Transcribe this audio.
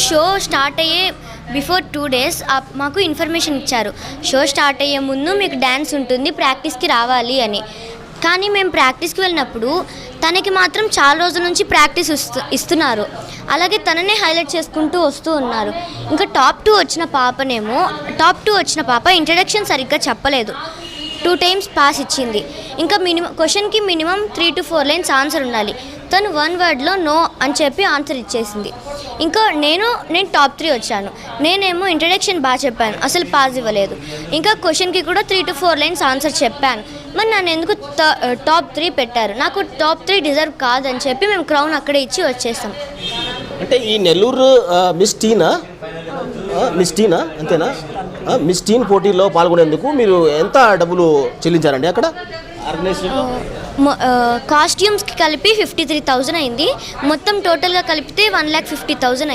Show start అయ్యే before 2 days మాకు information ఇచ్చారు. షో స్టార్ట్ అయ్యే ముందు మీకు డ్యాన్స్ ఉంటుంది, ప్రాక్టీస్కి రావాలి అని. కానీ మేము ప్రాక్టీస్కి వెళ్ళినప్పుడు తనకి మాత్రం చాలా రోజుల నుంచి ప్రాక్టీస్ ఇస్తున్నారు. అలాగే తననే హైలైట్ చేసుకుంటూ వస్తూ ఉన్నారు. ఇంకా టాప్ 2 వచ్చిన పాప ఇంట్రడక్షన్ సరిగ్గా చెప్పలేదు. 2 times పాస్ ఇచ్చింది. ఇంకా క్వశ్చన్కి మినిమం 3 to 4 lines ఆన్సర్ ఉండాలి. తను 1 wordలో నో అని చెప్పి ఆన్సర్ ఇచ్చేసింది. ఇంకా నేను టాప్ 3 వచ్చాను. నేనేమో ఇంట్రడక్షన్ బాగా చెప్పాను, అసలు పాస్ ఇవ్వలేదు. ఇంకా క్వశ్చన్కి కూడా 3 to 4 lines ఆన్సర్ చెప్పాను. మరి నన్ను ఎందుకు టాప్ 3 పెట్టారు? నాకు టాప్ 3 డిజర్వ్ కాదని చెప్పి మేము క్రౌన్ అక్కడే ఇచ్చి వచ్చేసాం. అంటే ఈ నెల్లూరు మిస్ టీనా అంతేనా? మిస్ టీన్ పోటీలో పాల్గొనేందుకు మీరు ఎంత డబ్బులు చెల్లించారండి అక్కడ ఆర్గనైజేషన్? కాస్ట్యూమ్స్కి కలిపి 53,000 అయింది. మొత్తం టోటల్గా కలిపితే 1,50,000 అయింది.